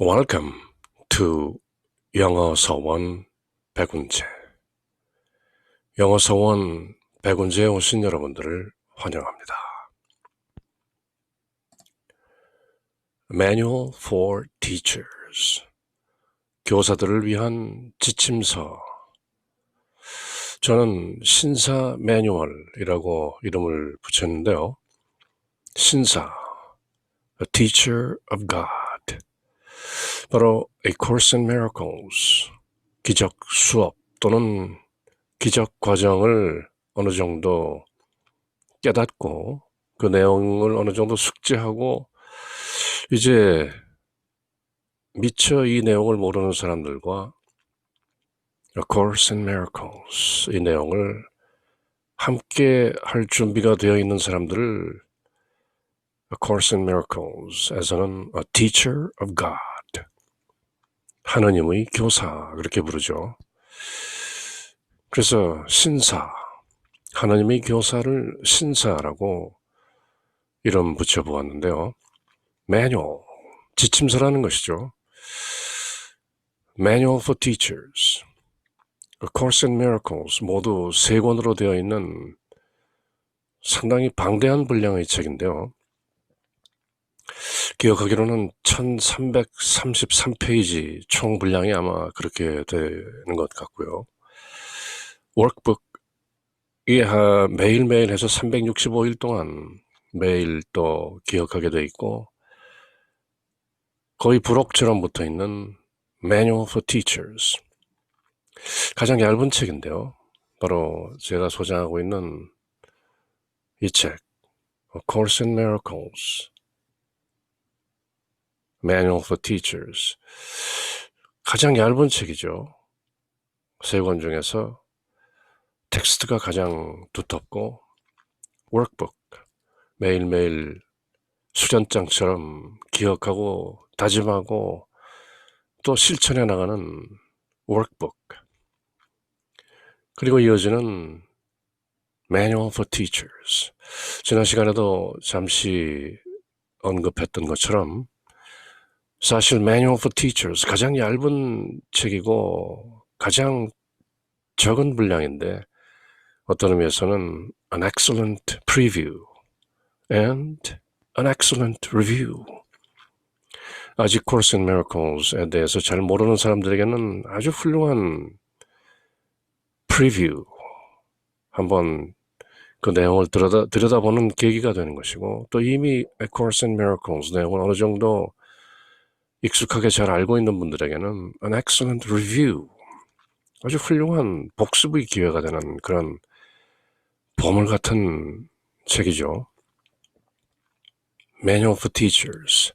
Welcome to 영어 서원 백운재. 영어 서원 백운재에 오신 여러분들을 환영합니다. Manual for Teachers. 교사들을 위한 지침서. 저는 신사 매뉴얼이라고 이름을 붙였는데요. 신사, A Teacher of God. 바로 A Course in Miracles, 기적 수업 또는 기적 과정을 어느 정도 깨닫고 그 내용을 어느 정도 숙지하고 이제 미처 이 내용을 모르는 사람들과 A Course in Miracles, 이 내용을 함께 할 준비가 되어 있는 사람들을 A Course in Miracles에서는 A Teacher of God, 하느님의 교사, 그렇게 부르죠. 그래서 신사, 하나님의 교사를 신사라고 이름 붙여보았는데요. 매뉴얼, 지침서라는 것이죠. Manual for Teachers, A Course in Miracles 모두 3권으로 되어 있는 상당히 방대한 분량의 책인데요. 기억하기로는 1333페이지 총 분량이 아마 그렇게 되는 것 같고요. 워크북이 매일매일 해서 365일 동안 매일 또 기억하게 돼 있고 거의 부록처럼 붙어있는 Manual for Teachers, 가장 얇은 책인데요. 바로 제가 소장하고 있는 이 책, A Course in Miracles, Manual for Teachers. 가장 얇은 책이죠. 3권 중에서 텍스트가 가장 두텁고 워크북, 매일매일 수련장처럼 기억하고 다짐하고 또 실천해 나가는 워크북, 그리고 이어지는 Manual for Teachers. 지난 시간에도 잠시 언급했던 것처럼 사실 Manual for Teachers 가장 얇은 책이고 가장 적은 분량인데 어떤 의미에서는 An excellent preview and an excellent review. 아직 Course in Miracles에 대해서 잘 모르는 사람들에게는 아주 훌륭한 프리뷰, 한번 그 내용을 들여다보는 계기가 되는 것이고, 또 이미 A Course in Miracles 내용을 어느 정도 익숙하게 잘 알고 있는 분들에게는 An excellent review, 아주 훌륭한 복습의 기회가 되는 그런 보물 같은 책이죠. Manual for Teachers.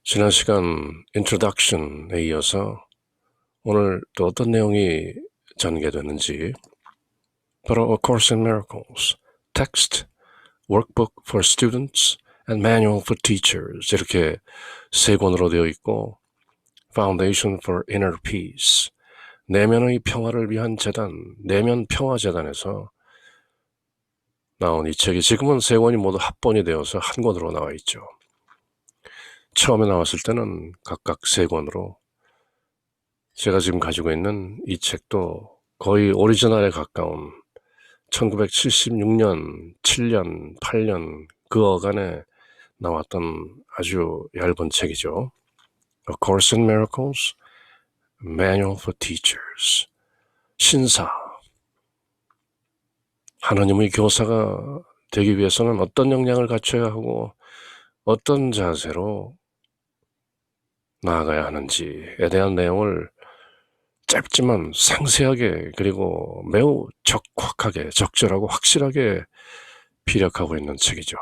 지난 시간 Introduction에 이어서 오늘 또 어떤 내용이 전개되는지, 바로 A Course in Miracles, Text, Workbook for Students, and Manual for Teachers, 이렇게 3권으로 되어 있고, Foundation for Inner Peace, 내면의 평화를 위한 재단, 내면 평화재단에서 나온 이 책이 지금은 3권이 모두 합본이 되어서 한 권으로 나와 있죠. 처음에 나왔을 때는 각각 3권으로, 제가 지금 가지고 있는 이 책도 거의 오리지널에 가까운 1976년, 7년, 8년 그 어간에 나왔던 아주 얇은 책이죠. A Course in Miracles, Manual for Teachers. 신사, 하나님의 교사가 되기 위해서는 어떤 역량을 갖춰야 하고 어떤 자세로 나아가야 하는지에 대한 내용을 짧지만 상세하게, 그리고 매우 적확하게, 적절하고 확실하게 피력하고 있는 책이죠.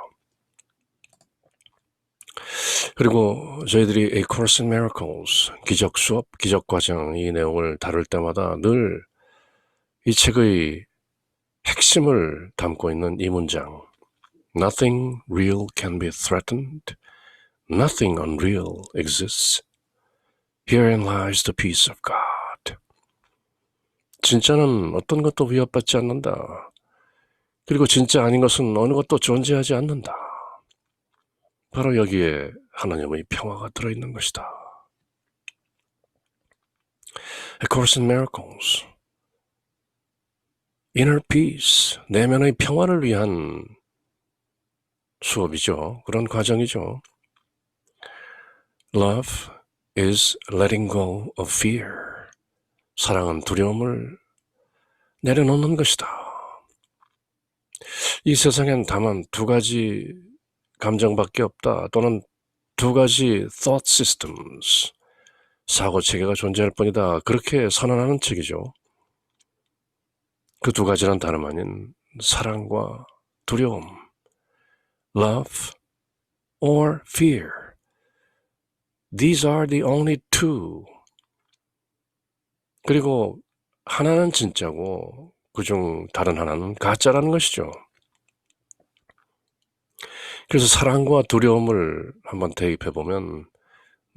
그리고 저희들이 A Course in Miracles, 기적 수업, 기적 과정, 이 내용을 다룰 때마다 늘 이 책의 핵심을 담고 있는 이 문장, Nothing real can be threatened, nothing unreal exists. Herein lies the peace of God. 진짜는 어떤 것도 위협받지 않는다. 그리고 진짜 아닌 것은 어느 것도 존재하지 않는다. 바로 여기에 하나님의 평화가 들어있는 것이다. A Course in Miracles. Inner Peace, 내면의 평화를 위한 수업이죠. 그런 과정이죠. Love is letting go of fear. 사랑은 두려움을 내려놓는 것이다. 이 세상엔 다만 두 가지 감정밖에 없다. 또는 두 가지 thought systems, 사고체계가 존재할 뿐이다. 그렇게 선언하는 책이죠. 그 두 가지란 다름 아닌 사랑과 두려움, love or fear. These are the only two. 그리고 하나는 진짜고 그중 다른 하나는 가짜라는 것이죠. 그래서 사랑과 두려움을 한번 대입해보면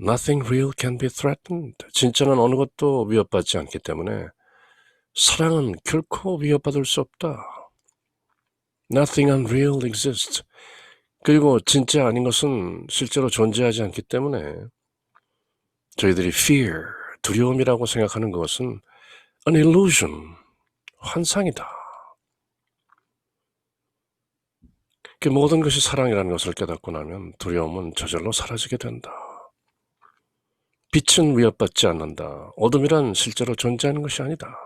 Nothing real can be threatened. 진짜는 어느 것도 위협받지 않기 때문에 사랑은 결코 위협받을 수 없다. Nothing unreal exists. 그리고 진짜 아닌 것은 실제로 존재하지 않기 때문에 저희들이 fear, 두려움이라고 생각하는 것은 an illusion, 환상이다. 그 모든 것이 사랑이라는 것을 깨닫고 나면 두려움은 저절로 사라지게 된다. 빛은 위협받지 않는다. 어둠이란 실제로 존재하는 것이 아니다.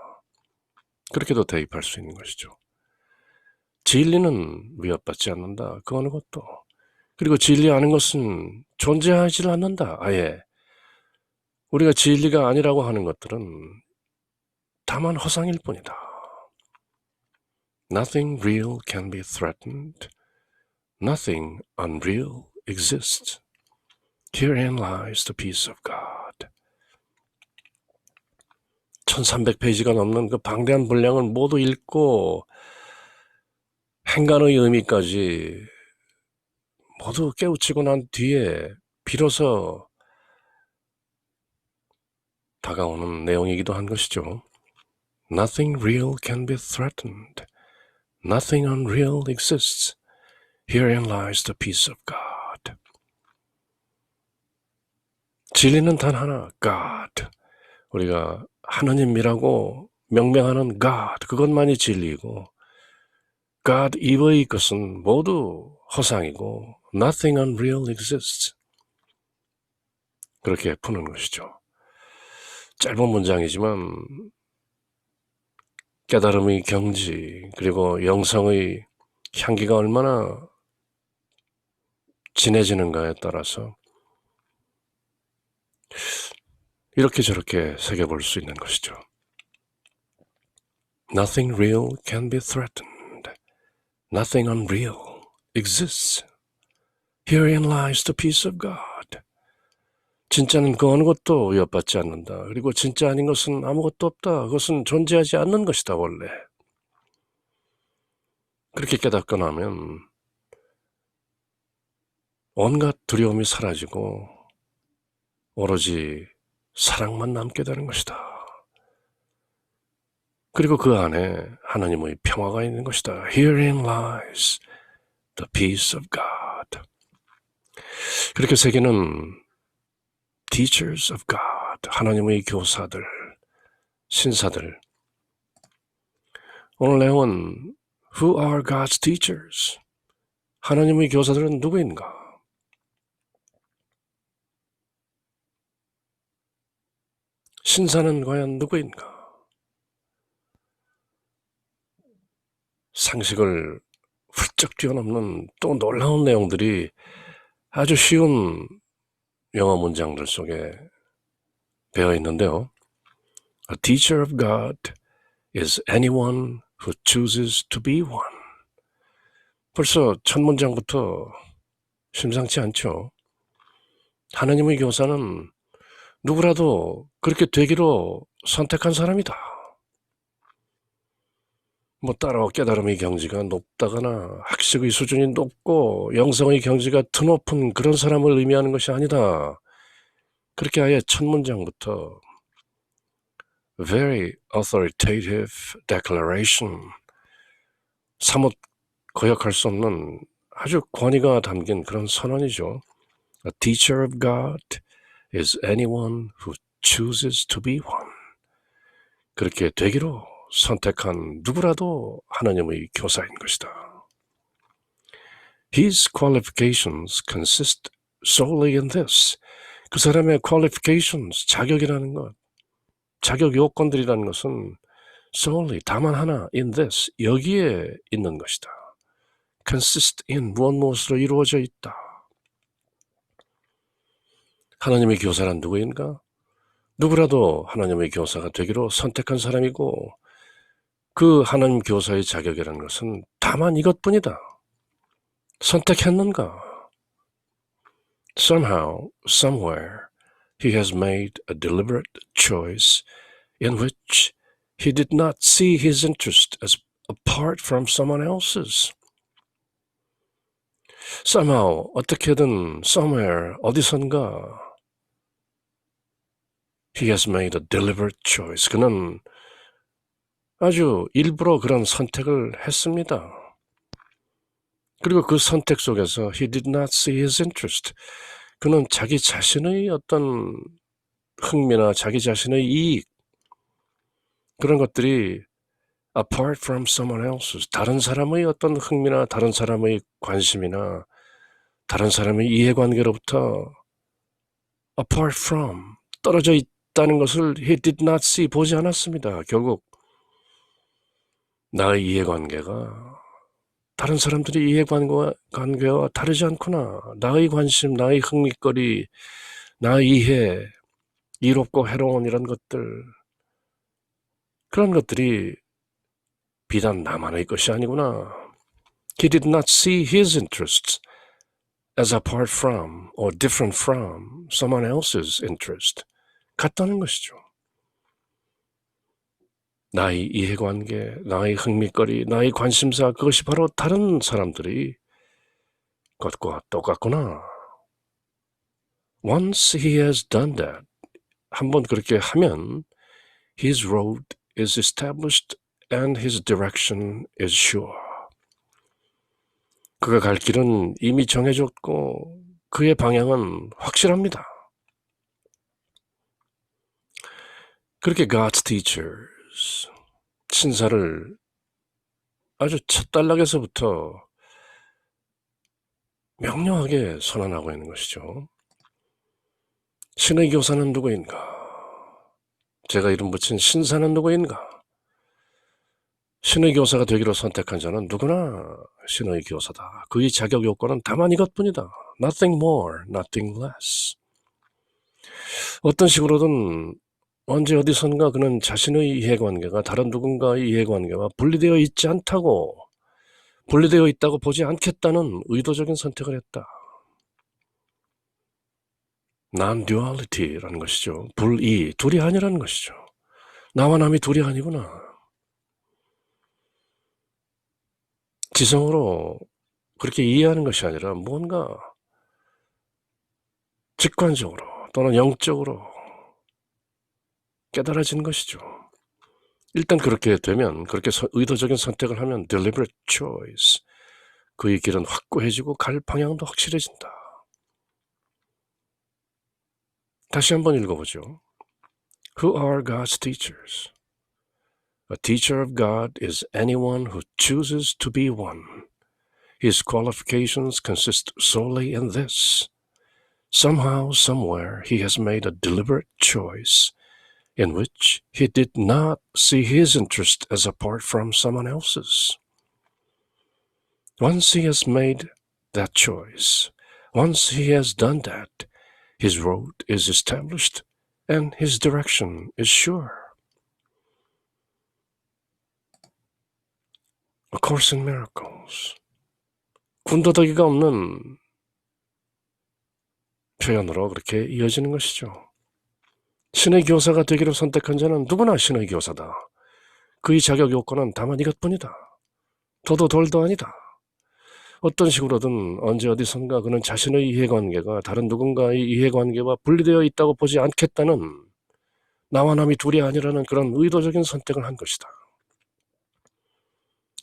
그렇게도 대입할 수 있는 것이죠. 진리는 위협받지 않는다. 그 어느 것도. 그리고 진리 아는 것은 존재하지 않는다. 아예. 우리가 진리가 아니라고 하는 것들은 다만 허상일 뿐이다. Nothing real can be threatened. Nothing unreal exists. Herein lies the peace of God. 1300페이지가 넘는 그 방대한 분량을 모두 읽고 행간의 의미까지 모두 깨우치고 난 뒤에 비로소 다가오는 내용이기도 한 것이죠. Nothing real can be threatened. Nothing unreal exists. Herein lies the peace of God. 진리는 단 하나, God. 우리가 하느님이라고 명명하는 God, 그것만이 진리이고 God 이외의 것은 모두 허상이고 Nothing unreal exists. 그렇게 푸는 것이죠. 짧은 문장이지만 깨달음의 경지 그리고 영성의 향기가 얼마나 진해지는가에 따라서 이렇게 저렇게 새겨볼 수 있는 것이죠. Nothing real can be threatened. Nothing unreal exists. Herein lies the peace of God. 진짜는 그 어느 것도 위협받지 않는다. 그리고 진짜 아닌 것은 아무것도 없다. 그것은 존재하지 않는 것이다, 원래. 그렇게 깨닫고 나면 온갖 두려움이 사라지고 오로지 사랑만 남게 되는 것이다. 그리고 그 안에 하나님의 평화가 있는 것이다. Herein lies the peace of God. 그렇게 세계는 teachers of God, 하나님의 교사들, 신사들. 오늘 내용은 Who are God's teachers? 하나님의 교사들은 누구인가? 신사는 과연 누구인가? 상식을 훌쩍 뛰어넘는 또 놀라운 내용들이 아주 쉬운 영어 문장들 속에 배어 있는데요. A teacher of God is anyone who chooses to be one. 벌써 첫 문장부터 심상치 않죠. 하나님의 교사는 누구라도 그렇게 되기로 선택한 사람이다. 뭐 따로 깨달음의 경지가 높다거나 학식의 수준이 높고 영성의 경지가 드높은 그런 사람을 의미하는 것이 아니다. 그렇게 아예 첫 문장부터 very authoritative declaration, 사뭇 거역할 수 없는 아주 권위가 담긴 그런 선언이죠. A teacher of God is anyone who chooses to be one. 그렇게 되기로 선택한 누구라도 하나님의 교사인 것이다. His qualifications consist solely in this. 그 사람의 qualifications, 자격이라는 것, 자격 요건들이라는 것은 solely, 다만 하나, in this, 여기에 있는 것이다. consist in, 무엇으로 이루어져 있다. 하나님의 교사란 누구인가? 누구라도 하나님의 교사가 되기로 선택한 사람이고 그 하나님 교사의 자격이라는 것은 다만 이것뿐이다. 선택했는가? Somehow, somewhere, he has made a deliberate choice in which he did not see his interest as apart from someone else's. Somehow, 어떻게든, somewhere, 어디선가, he has made a deliberate choice. 그는 아주 일부러 그런 선택을 했습니다. 그리고 그 선택 속에서 he did not see his interest. 그는 자기 자신의 어떤 흥미나 자기 자신의 이익, 그런 것들이 apart from someone else's, 다른 사람의 어떤 흥미나 다른 사람의 관심이나 다른 사람의 이해관계로부터 apart from, 떨어져 있다는 것을 he did not see, 보지 않았습니다. 결국 나의 이해관계가 다른 사람들의 이해관계와 다르지 않구나. 나의 관심, 나의 흥미거리, 나의 이해, 이롭고 해로운 이런 것들, 그런 것들이 비단 나만의 것이 아니구나. He did not see his interests as apart from or different from someone else's interest. 같다는 것이죠. 나의 이해관계, 나의 흥미거리, 나의 관심사, 그것이 바로 다른 사람들의 것과 똑같구나. Once he has done that, 한번 그렇게 하면 his road is established and his direction is sure. 그가 갈 길은 이미 정해졌고 그의 방향은 확실합니다. 그렇게 God's teachers, 신사를 아주 첫 단락에서부터 명료하게 선언하고 있는 것이죠. 신의 교사는 누구인가? 제가 이름 붙인 신사는 누구인가? 신의 교사가 되기로 선택한 자는 누구나 신의 교사다. 그의 자격 요건은 다만 이것뿐이다. Nothing more, nothing less. 어떤 식으로든 언제 어디선가 그는 자신의 이해관계가 다른 누군가의 이해관계와 분리되어 있지 않다고, 분리되어 있다고 보지 않겠다는 의도적인 선택을 했다. non-duality라는 것이죠. 불이, 둘이 아니라는 것이죠. 나와 남이 둘이 아니구나. 지성으로 그렇게 이해하는 것이 아니라 뭔가 직관적으로 또는 영적으로 깨달아진 것이죠. 일단 그렇게 되면, 그렇게 의도적인 선택을 하면 deliberate choice, 그의 길은 확고해지고 갈 방향도 확실해진다. 다시 한번 읽어보죠. Who are God's teachers? A teacher of God is anyone who chooses to be one. His qualifications consist solely in this. Somehow, somewhere, he has made a deliberate choice in which he did not see his interest as apart from someone else's. Once he has made that choice, once he has done that, his road is established and his direction is sure. A Course in Miracles. 군더더기가 없는 표현으로 그렇게 이어지는 것이죠. 신의 교사가 되기를 선택한 자는 누구나 신의 교사다. 그의 자격 요건은 다만 이것뿐이다. 더도 덜도 아니다. 어떤 식으로든 언제 어디선가 그는 자신의 이해관계가 다른 누군가의 이해관계와 분리되어 있다고 보지 않겠다는, 나와 남이 둘이 아니라는 그런 의도적인 선택을 한 것이다.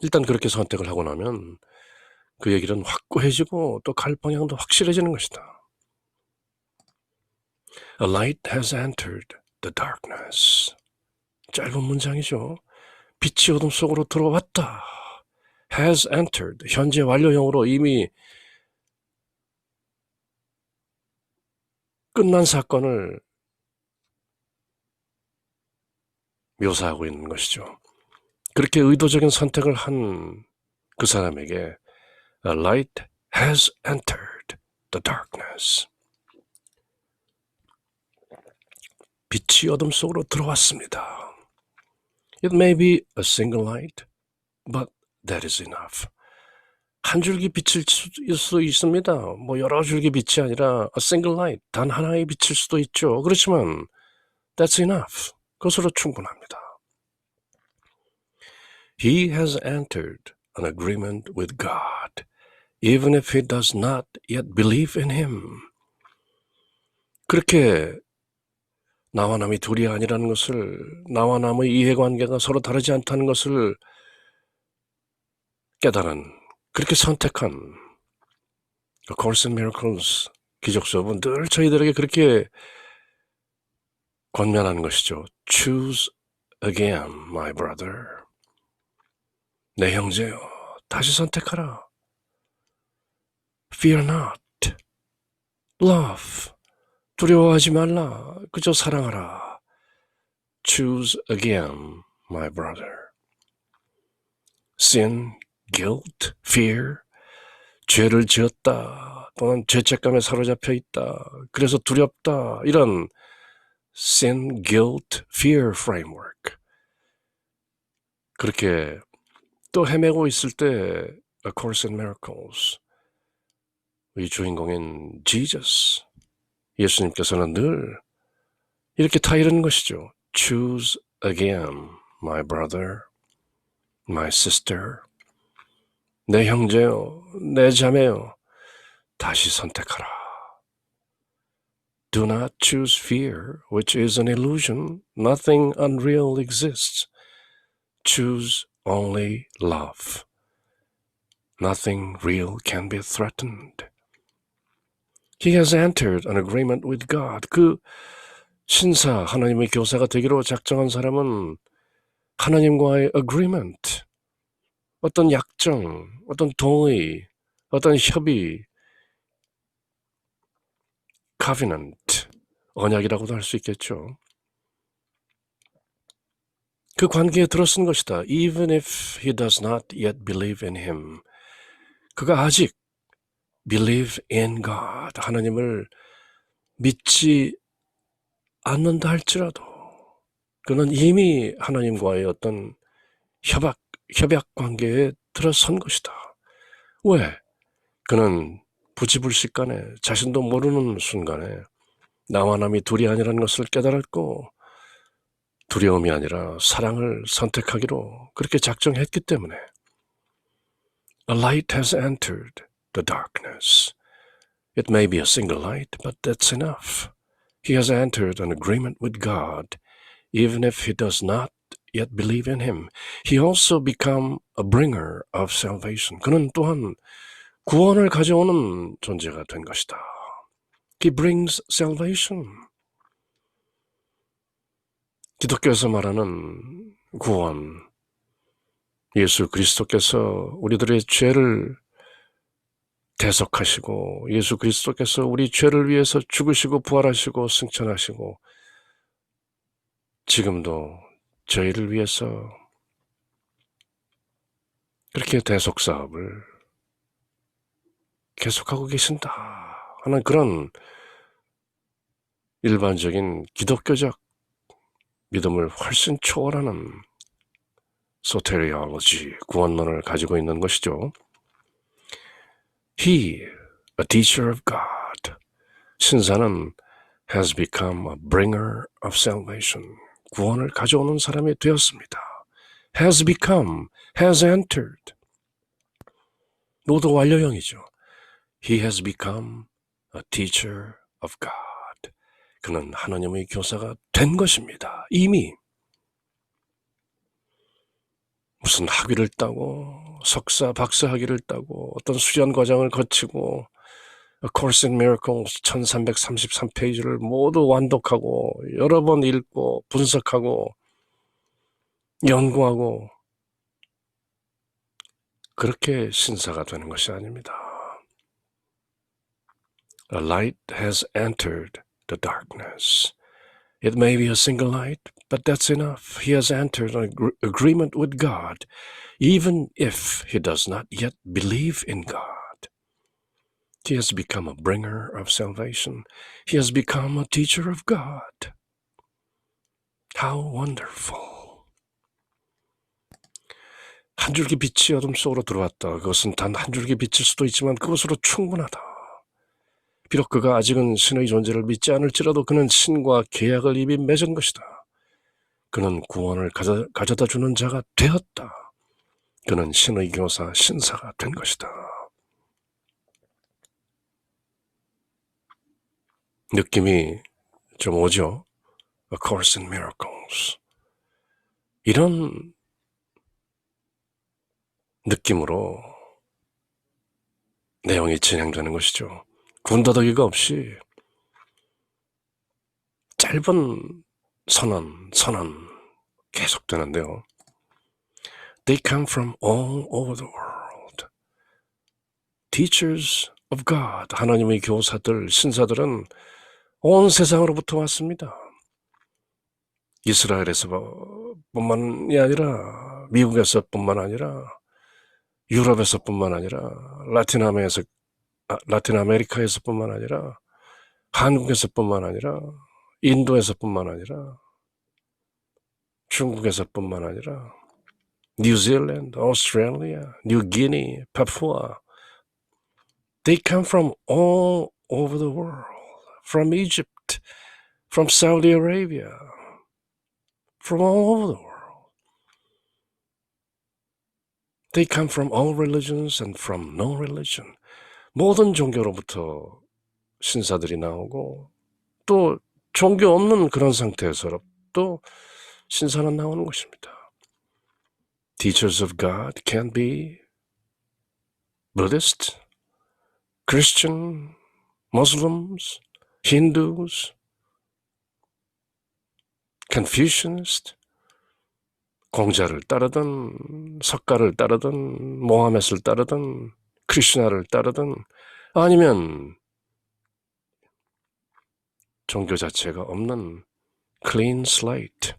일단 그렇게 선택을 하고 나면 그의 길은 확고해지고 또 갈 방향도 확실해지는 것이다. A light has entered the darkness. 짧은 문장이죠. 빛이 어둠 속으로 들어왔다. has entered. 현재 완료형으로 이미 끝난 사건을 묘사하고 있는 것이죠. 그렇게 의도적인 선택을 한 그 사람에게 A light has entered the darkness. 빛이 어둠 속으로 들어왔습니다. It may be a single light, but that is enough. 한 줄기 빛일 수 있습니다. 뭐 여러 줄기 빛이 아니라 a single light, 단 하나의 빛일 수도 있죠. 그렇지만 that's enough. 그것으로 충분합니다. He has entered an agreement with God, even if he does not yet believe in him. 그렇게 나와 남이 둘이 아니라는 것을, 나와 남의 이해관계가 서로 다르지 않다는 것을 깨달은, 그렇게 선택한 A Course in Miracles 기적 수업은 늘 저희들에게 그렇게 권면하는 것이죠. Choose again, my brother. 내 형제여, 다시 선택하라. Fear not. Love. 두려워하지 말라. 그저 사랑하라. Choose again, my brother. Sin, guilt, fear. 죄를 지었다. 또는 죄책감에 사로잡혀 있다. 그래서 두렵다. 이런 sin, guilt, fear framework. 그렇게 또 헤매고 있을 때 A Course in Miracles, 이 주인공인 Jesus, 예수님께서는 늘 이렇게 타이르는 것이죠. Choose again, my brother, my sister. 내 형제요, 내 자매요, 다시 선택하라. Do not choose fear, which is an illusion. Nothing unreal exists. Choose only love. Nothing real can be threatened. He has entered an agreement with God. 그 신사, 하나님의 교사가 되기로 작정한 사람은 하나님과의 agreement, 어떤 약정, 어떤 동의, 어떤 협의, covenant, 언약이라고도 할 수 있겠죠. 그 관계에 들어선 것이다. Even if he does not yet believe in him. 그가 아직 believe in God, 하나님을 믿지 않는다 할지라도 그는 이미 하나님과의 어떤 협약 관계에 들어선 것이다. 왜? 그는 부지불식간에, 자신도 모르는 순간에 나와 남이 둘이 아니라는 것을 깨달았고 두려움이 아니라 사랑을 선택하기로 그렇게 작정했기 때문에 A light has entered the darkness. It may be a single light, but that's enough. He has entered an agreement with God, even if he does not yet believe in him. He also become a bringer of salvation. 그는 또한 구원을 가져오는 존재가 된 것이다. He brings salvation. 기독교에서 말하는 구원, 예수 그리스도께서 우리들의 죄를 대속하시고 예수 그리스도께서 우리 죄를 위해서 죽으시고 부활하시고 승천하시고 지금도 저희를 위해서 그렇게 대속사업을 계속하고 계신다 하는 그런 일반적인 기독교적 믿음을 훨씬 초월하는 소테리올로지, 구원론을 가지고 있는 것이죠. He, a teacher of God, 신사는 has become a bringer of salvation, 구원을 가져오는 사람이 되었습니다. has become, has entered, 모두 완료형이죠. He has become a teacher of God. 그는 하나님의 교사가 된 것입니다. 이미 무슨 학위를 따고 석사, 박사 학위를 따고 어떤 수련 과정을 거치고 A Course in Miracles 1333페이지를 모두 완독하고 여러 번 읽고 분석하고 연구하고 그렇게 신사가 되는 것이 아닙니다. A light has entered the darkness. It may be a single light, but that's enough. He has entered an agreement with God, even if he does not yet believe in God. He has become a bringer of salvation. He has become a teacher of God. How wonderful. 한 줄기 빛이 어둠 속으로 들어왔다. 그것은 단 한 줄기 빛일 수도 있지만 그것으로 충분하다. 비록 그가 아직은 신의 존재를 믿지 않을지라도 그는 신과 계약을 이미 맺은 것이다. 그는 구원을 가져다 주는 자가 되었다. 그는 신의 교사, 신사가 된 것이다. 느낌이 좀 오죠? A Course in Miracles. 이런 느낌으로 내용이 진행되는 것이죠. 군더더기가 없이 짧은 선언 계속되는데요. They come from all over the world. Teachers of God, 하나님의 교사들, 신사들은 온 세상으로부터 왔습니다. 이스라엘에서 뿐만이 아니라 미국에서 뿐만 아니라 유럽에서 뿐만 아니라 라틴 아메리카에서 뿐만 아니라 한국에서 뿐만 아니라 인도에서 뿐만 아니라 중국에서 뿐만 아니라 뉴질랜드, 오스트레일리아, 뉴기니, 파푸아 They come from all over the world. From Egypt, from Saudi Arabia, from all over the world. They come from all religions and from no religion. 모든 종교로부터 신사들이 나오고 또 종교 없는 그런 상태에서 또 신사는 나오는 것입니다. Teachers of God can be Buddhist, Christian, Muslims, Hindus, Confucianist, 공자를 따르든 석가를 따르든 모하멧을 따르든 크리스나를 따르든 아니면 종교 자체가 없는 clean slate,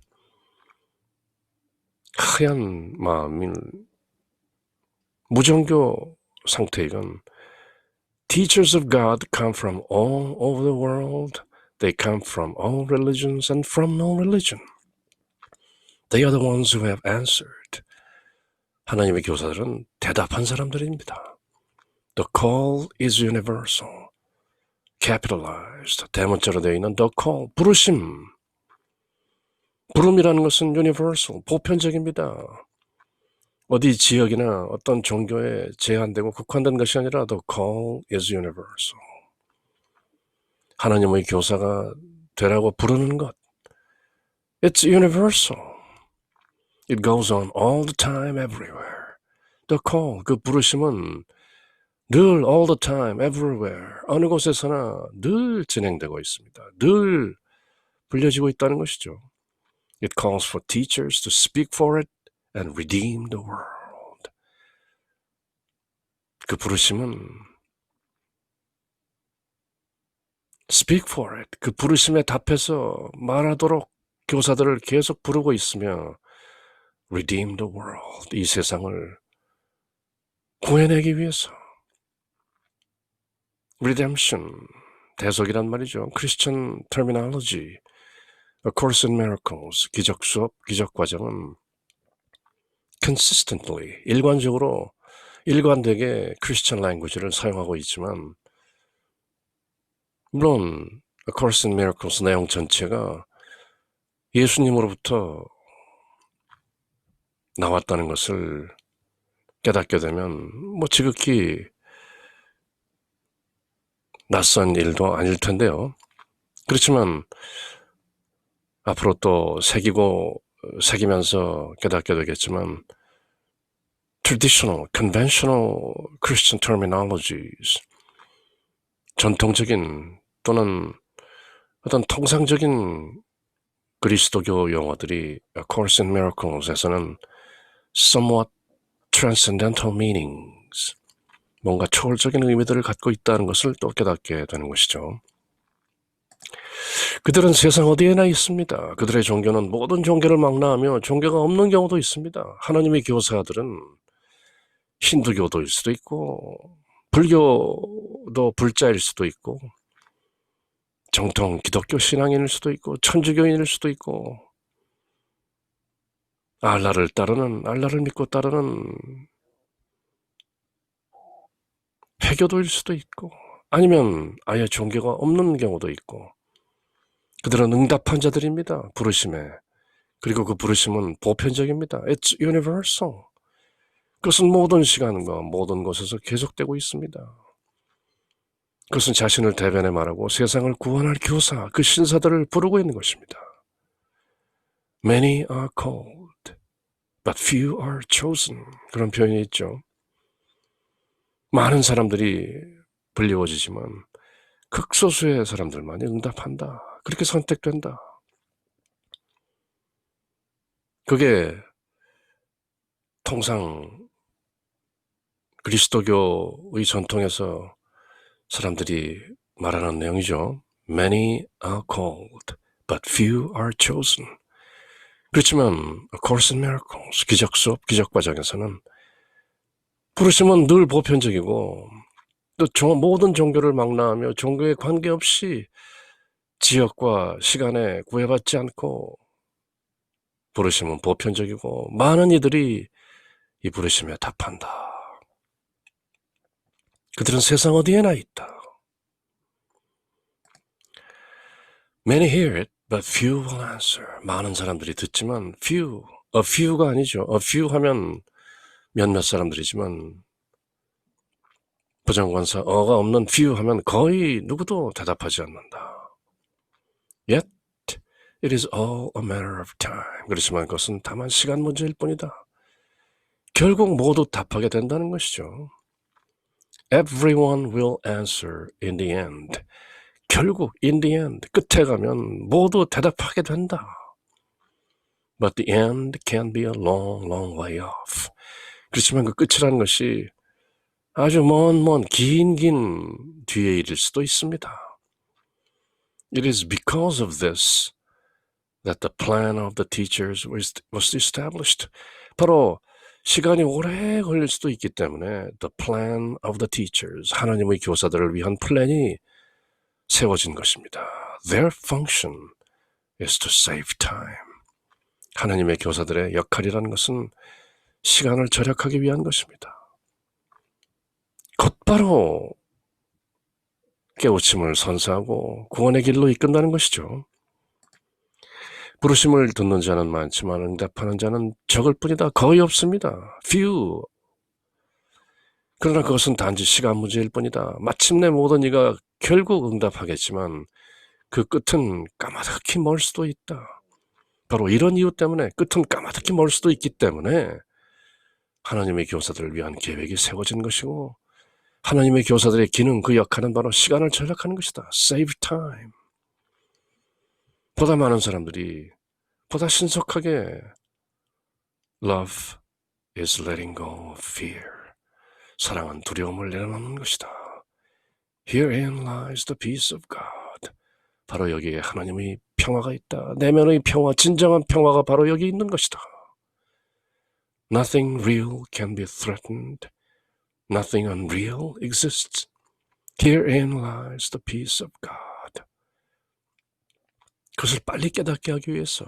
하얀 마음인 무종교 상태이건 Teachers of God come from all over the world. They come from all religions and from no religion. They are the ones who have answered. 하나님의 교사들은 대답한 사람들입니다. The call is universal. Capitalized. 대문자로 되어 있는 the call, 부르심. 부름이라는 것은 universal, 보편적입니다. 어디 지역이나 어떤 종교에 제한되고 국한된 것이 아니라 the call is universal. 하나님의 교사가 되라고 부르는 것. It's universal. It goes on all the time, everywhere. The call, 그 부르심은 늘 all the time, everywhere, 어느 곳에서나 늘 진행되고 있습니다. 늘 불려지고 있다는 것이죠. It calls for teachers to speak for it and redeem the world. 그 부르심은 speak for it. 그 부르심에 답해서 말하도록 교사들을 계속 부르고 있으며 redeem the world. 이 세상을 구해내기 위해서. redemption, 대속이란 말이죠. Christian terminology. A Course in Miracles, 기적 수업, 기적 과정은 consistently, 일관되게 Christian language를 사용하고 있지만 물론 A Course in Miracles 내용 전체가 예수님으로부터 나왔다는 것을 깨닫게 되면 지극히 낯선 일도 아닐 텐데요. 그렇지만 앞으로 또 새기면서 깨닫게 되겠지만 traditional, conventional Christian terminologies, 전통적인 또는 어떤 통상적인 그리스도교 용어들이 A Course in Miracles에서는 somewhat transcendental meanings, 뭔가 초월적인 의미들을 갖고 있다는 것을 또 깨닫게 되는 것이죠. 그들은 세상 어디에나 있습니다. 그들의 종교는 모든 종교를 망라하며 종교가 없는 경우도 있습니다. 하나님의 교사들은 힌두교도일 수도 있고 불교도 불자일 수도 있고 정통 기독교 신앙인일 수도 있고 천주교인일 수도 있고 알라를 믿고 따르는 회교도일 수도 있고 아니면 아예 종교가 없는 경우도 있고 그들은 응답한 자들입니다. 부르심에. 그리고 그 부르심은 보편적입니다. It's universal. 그것은 모든 시간과 모든 곳에서 계속되고 있습니다. 그것은 자신을 대변해 말하고 세상을 구원할 교사, 그 신사들을 부르고 있는 것입니다. Many are called, but few are chosen. 그런 표현이 있죠. 많은 사람들이 불리워지지만 극소수의 사람들만이 응답한다. 그렇게 선택된다. 그게 통상 그리스도교의 전통에서 사람들이 말하는 내용이죠. Many are called, but few are chosen. 그렇지만 A Course in Miracles, 기적 수업, 기적 과정에서는 부르심은 늘 보편적이고 또 모든 종교를 망라하며 종교에 관계없이 지역과 시간에 구애받지 않고 부르심은 보편적이고 많은 이들이 이 부르심에 답한다. 그들은 세상 어디에나 있다. Many hear it, but few will answer. 많은 사람들이 듣지만 a few가 아니죠. a few 하면 몇몇 사람들이지만 부정관사 어가 없는 few 하면 거의 누구도 대답하지 않는다. Yet it is all a matter of time. 그렇지만 그것은 다만 시간 문제일 뿐이다. 결국 모두 답하게 된다는 것이죠. Everyone will answer in the end. 결국 in the end, 끝에 가면 모두 대답하게 된다. But the end can be a long, long way off. 그렇지만 그 끝이라는 것이 아주 긴 뒤에 이를 수도 있습니다. It is because of this that the plan of the teachers was established. 바로 시간이 오래 걸릴 수도 있기 때문에 the plan of the teachers, 하나님의 교사들을 위한 플랜이 세워진 것입니다. Their function is to save time. 하나님의 교사들의 역할이라는 것은 시간을 절약하기 위한 것입니다. 곧바로 깨우침을 선사하고 구원의 길로 이끈다는 것이죠. 부르심을 듣는 자는 많지만 응답하는 자는 적을 뿐이다. 거의 없습니다. Few. 그러나 그것은 단지 시간 문제일 뿐이다. 마침내 모든 이가 결국 응답하겠지만 그 끝은 까마득히 멀 수도 있다. 바로 이런 이유 때문에 끝은 까마득히 멀 수도 있기 때문에 하나님의 교사들을 위한 계획이 세워진 것이고 하나님의 교사들의 기능, 그 역할은 바로 시간을 절약하는 것이다. Save time. 보다 많은 사람들이 보다 신속하게 Love is letting go of fear. 사랑은 두려움을 내려놓는 것이다. Herein lies the peace of God. 바로 여기에 하나님의 평화가 있다. 내면의 평화, 진정한 평화가 바로 여기 있는 것이다. Nothing real can be threatened. Nothing unreal exists. Herein lies the peace of God. 그것을 빨리 깨닫게 하기 위해서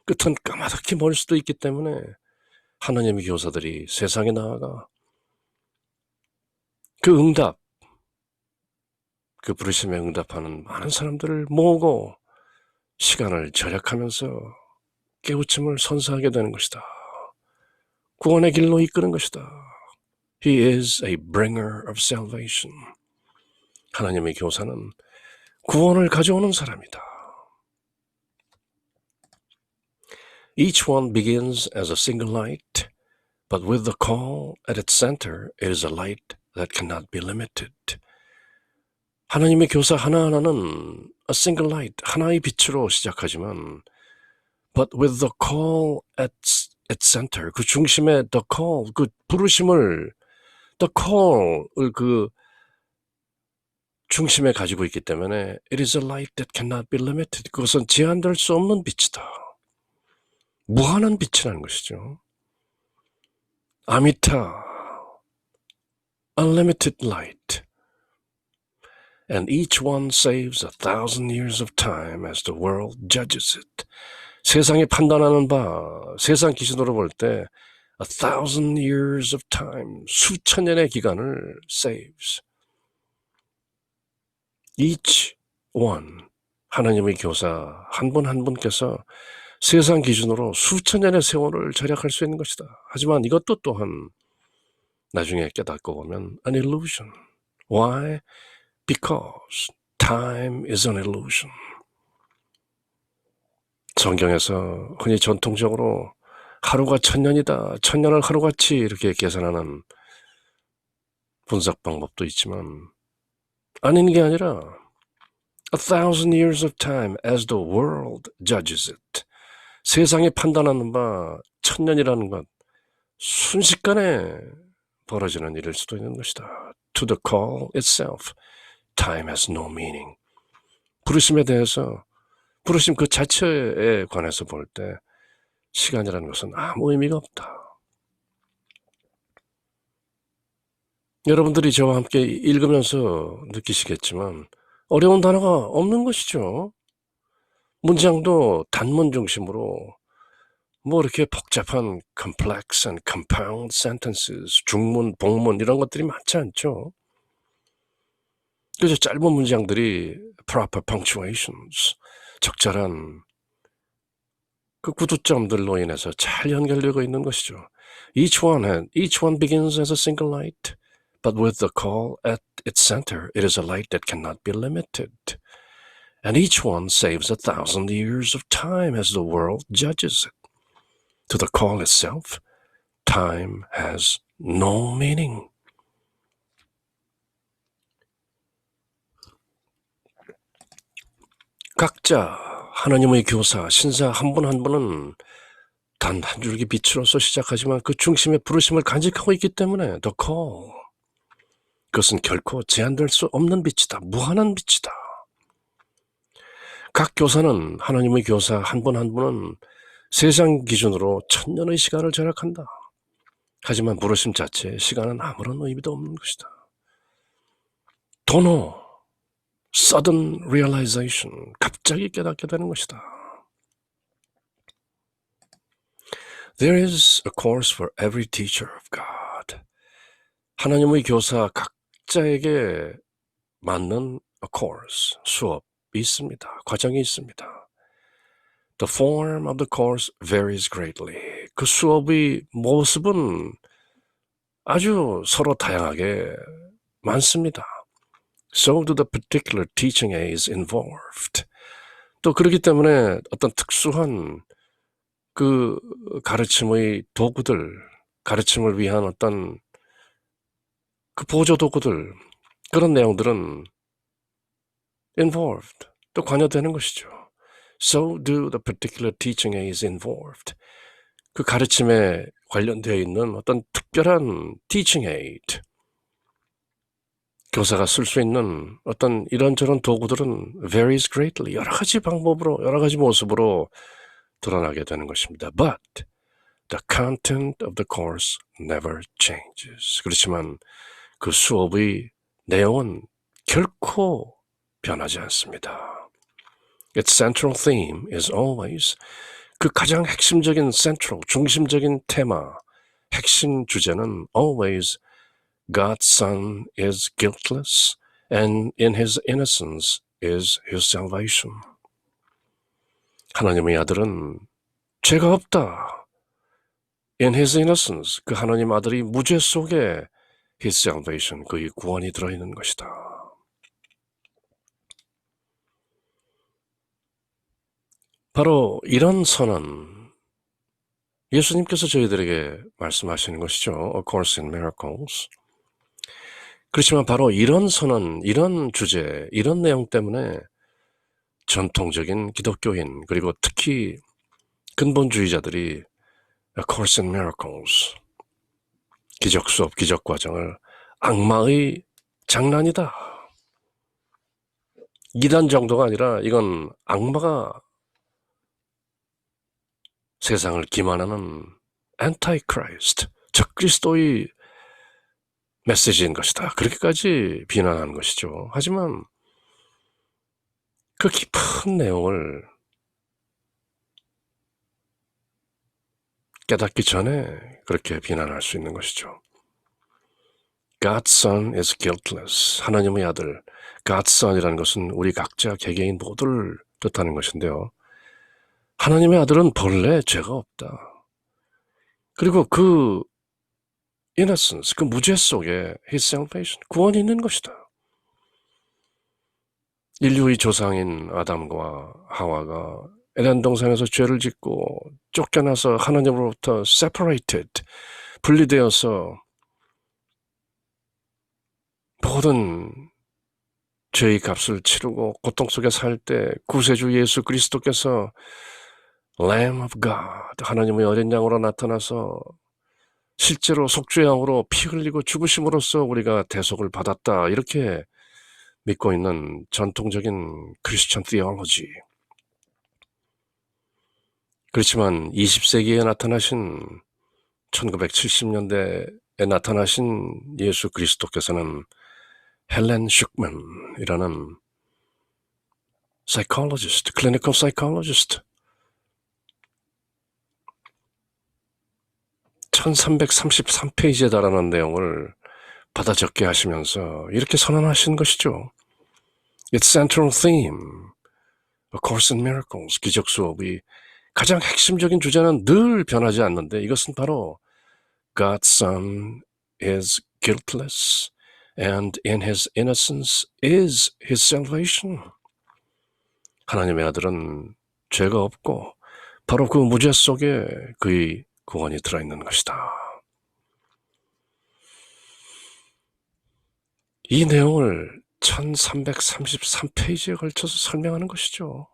끝은 까마득히 멀 수도 있기 때문에 하나님의 교사들이 세상에 나아가 그 응답, 그 부르심에 응답하는 많은 사람들을 모으고 시간을 절약하면서 깨우침을 선사하게 되는 것이다. 구원의 길로 이끄는 것이다. He is a bringer of salvation. 하나님의 교사는 구원을 가져오는 사람이다. Each one begins as a single light, but with the call at its center, it is a light that cannot be limited. 하나님의 교사 하나하나는 a single light, 하나의 빛으로 시작하지만 But with the call at its center, 그 중심에 the call, 그 부르심을, the call을 그 중심에 가지고 있기 때문에 it is a light that cannot be limited. 그것은 제한될 수 없는 빛이다. 무한한 빛이라는 것이죠. 아미타, unlimited light. And each one saves 1,000 years of time as the world judges it. 세상이 판단하는 바, 세상 기준으로 볼 때 1,000 years of time, 수천 년의 기간을 saves. Each one, 하나님의 교사 한 분 한 분께서 세상 기준으로 수천 년의 세월을 절약할 수 있는 것이다. 하지만 이것도 또한 나중에 깨닫고 보면 an illusion. Why? Because time is an illusion. 성경에서 흔히 전통적으로 하루가 1,000년이다. 1,000년을 하루같이 이렇게 계산하는 분석 방법도 있지만 아닌 게 아니라 1,000 years of time as the world judges it. 세상이 판단하는 바 1,000년이라는 것 순식간에 벌어지는 일일 수도 있는 것이다. To the call itself, time has no meaning. 부르심에 대해서 부르심 그 자체에 관해서 볼 때 시간이라는 것은 아무 의미가 없다. 여러분들이 저와 함께 읽으면서 느끼시겠지만 어려운 단어가 없는 것이죠. 문장도 단문 중심으로 뭐 이렇게 복잡한 complex and compound sentences, 중문, 복문 이런 것들이 많지 않죠. 그래서 짧은 문장들이 proper punctuations, 적절한 그 구두점들로 인해서 잘 연결되고 있는 것이죠. Each one begins as a single light, but with the call at its center, it is a light that cannot be limited. And each one saves 1,000 years of time as the world judges it. To the call itself, time has no meaning. 각자 하나님의 교사, 신사 한 분 한 분은 단 한 줄기 빛으로서 시작하지만 그 중심에 부르심을 간직하고 있기 때문에 the call, 그것은 결코 제한될 수 없는 빛이다. 무한한 빛이다. 각 교사는 하나님의 교사 한 분 한 분은 세상 기준으로 1,000년의 시간을 절약한다. 하지만 부르심 자체에 시간은 아무런 의미도 없는 것이다. 도노, sudden realization, 갑자기 깨닫게 되는 것이다. There is a course for every teacher of God. 하나님의 교사 각자에게 맞는 a course, 수업이 있습니다. 과정이 있습니다. The form of the course varies greatly. 그 수업의 모습은 아주 서로 다양하게 많습니다. So do the particular teaching aids involved. 또 그렇기 때문에 어떤 특수한 그 가르침의 도구들, 가르침을 위한 어떤 그 보조 도구들, 그런 내용들은 involved, 또 관여되는 것이죠. So do the particular teaching aids involved. 그 가르침에 관련되어 있는 어떤 특별한 teaching aid, 교사가 쓸 수 있는 어떤 이런저런 도구들은 varies greatly. 여러 가지 방법으로, 여러 가지 모습으로 드러나게 되는 것입니다. But the content of the course never changes. 그렇지만 그 수업의 내용은 결코 변하지 않습니다. Its central theme is always, 그 가장 핵심적인 central, 중심적인 테마, 핵심 주제는 always God's Son is guiltless and in His innocence is His salvation. 하나님의 아들은 죄가 없다. In His innocence, 그 하나님 아들이 무죄 속에 His salvation, 그의 구원이 들어있는 것이다. 바로 이런 선언, 예수님께서 저희들에게 말씀하시는 것이죠. A Course in Miracles. 그렇지만 바로 이런 선언, 이런 주제, 이런 내용 때문에 전통적인 기독교인, 그리고 특히 근본주의자들이 A Course in Miracles, 기적 수업, 기적 과정을 악마의 장난이다. 이단 정도가 아니라 이건 악마가 세상을 기만하는 Antichrist, 적그리스도의 메시지인 것이다. 그렇게까지 비난하는 것이죠. 하지만 그 깊은 내용을 깨닫기 전에 그렇게 비난할 수 있는 것이죠. God's Son is guiltless. 하나님의 아들, God's Son이라는 것은 우리 각자 개개인 모두를 뜻하는 것인데요. 하나님의 아들은 본래 죄가 없다. 그리고 그 innocence, 그 무죄 속에 His salvation, 구원이 있는 것이다. 인류의 조상인 아담과 하와가 에덴 동산에서 죄를 짓고 쫓겨나서 하나님으로부터 separated, 분리되어서 모든 죄의 값을 치르고 고통 속에 살 때 구세주 예수 그리스도께서 Lamb of God, 하나님의 어린 양으로 나타나서 실제로 속죄 양으로 피 흘리고 죽으심으로써 우리가 대속을 받았다. 이렇게 믿고 있는 전통적인 크리스천 티올로지. 그렇지만 20세기에 나타나신 1970년대에 나타나신 예수 그리스도께서는 헬렌 슈크맨이라는 psychologist, clinical psychologist, 1333페이지에 달하는 내용을 받아 적게 하시면서 이렇게 선언하신 것이죠. Its central theme, A Course in Miracles, 기적 수업의 가장 핵심적인 주제는 늘 변하지 않는데 이것은 바로 God's Son is guiltless and in His innocence is His salvation. 하나님의 아들은 죄가 없고 바로 그 무죄 속에 그의 구원이 들어있는 것이다. 이 내용을 1333페이지에 걸쳐서 설명하는 것이죠.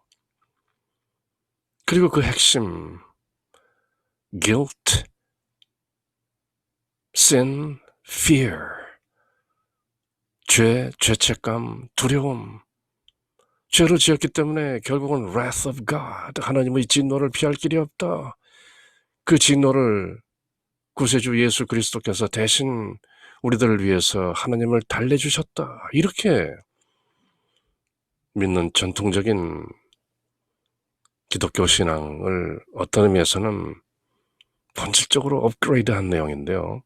그리고 그 핵심, guilt, sin, fear, 죄, 죄책감, 두려움, 죄를 지었기 때문에 결국은 wrath of God, 하나님의 진노를 피할 길이 없다. 그 진노를 구세주 예수 그리스도께서 대신 우리들을 위해서 하나님을 달래주셨다. 이렇게 믿는 전통적인 기독교 신앙을 어떤 의미에서는 본질적으로 업그레이드한 내용인데요.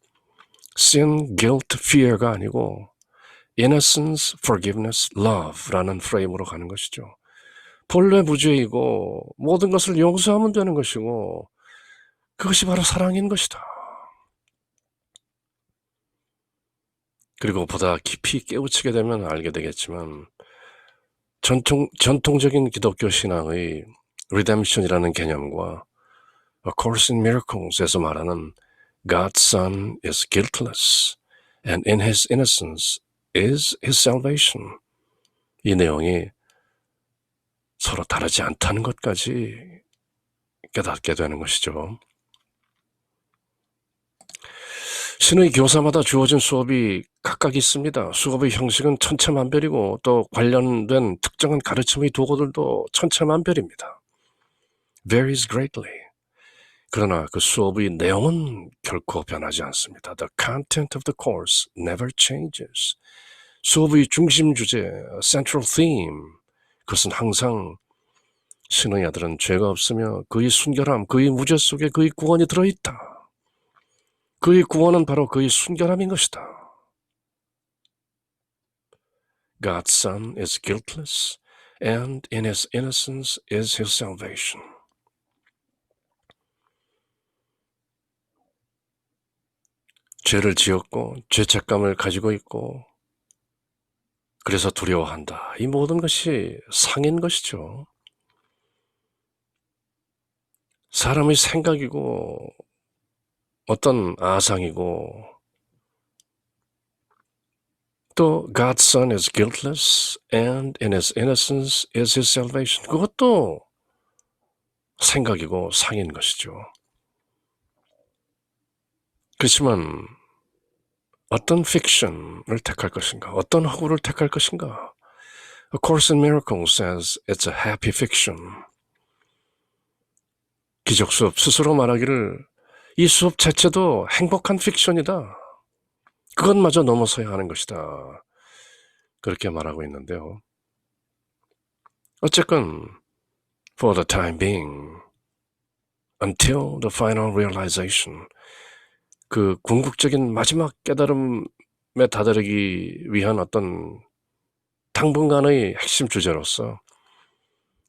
Sin, guilt, fear가 아니고 innocence, forgiveness, love라는 프레임으로 가는 것이죠. 본래 무죄이고 모든 것을 용서하면 되는 것이고 그것이 바로 사랑인 것이다. 그리고 보다 깊이 깨우치게 되면 알게 되겠지만 전통적인 기독교 신앙의 redemption이라는 개념과 A Course in Miracles에서 말하는 God's Son is guiltless and in His innocence is His salvation. 이 내용이 서로 다르지 않다는 것까지 깨닫게 되는 것이죠. 신의 교사마다 주어진 수업이 각각 있습니다. 수업의 형식은 천차만별이고 또 관련된 특정한 가르침의 도구들도 천차만별입니다. Varies greatly. 그러나 그 수업의 내용은 결코 변하지 않습니다. The content of the course never changes. 수업의 중심 주제, central theme, 그것은 항상 신의 아들은 죄가 없으며 그의 순결함, 그의 무죄 속에 그의 구원이 들어있다. 그의 구원은 바로 그의 순결함인 것이다. God's Son is guiltless, and in His innocence is His salvation. 죄를 지었고 죄책감을 가지고 있고 그래서 두려워한다. 이 모든 것이 상인 것이죠. 사람의 생각이고 어떤 아상이고 또 God's Son is guiltless and in His innocence is His salvation. 그것도 생각이고 상인 것이죠. 그렇지만 어떤 픽션을 택할 것인가? 어떤 허구를 택할 것인가? A Course in Miracles says it's a happy fiction. 기적수업 스스로 말하기를 이 수업 자체도 행복한 픽션이다. 그것마저 넘어서야 하는 것이다. 그렇게 말하고 있는데요. 어쨌건 for the time being, until the final realization, 그 궁극적인 마지막 깨달음에 다다르기 위한 어떤 당분간의 핵심 주제로서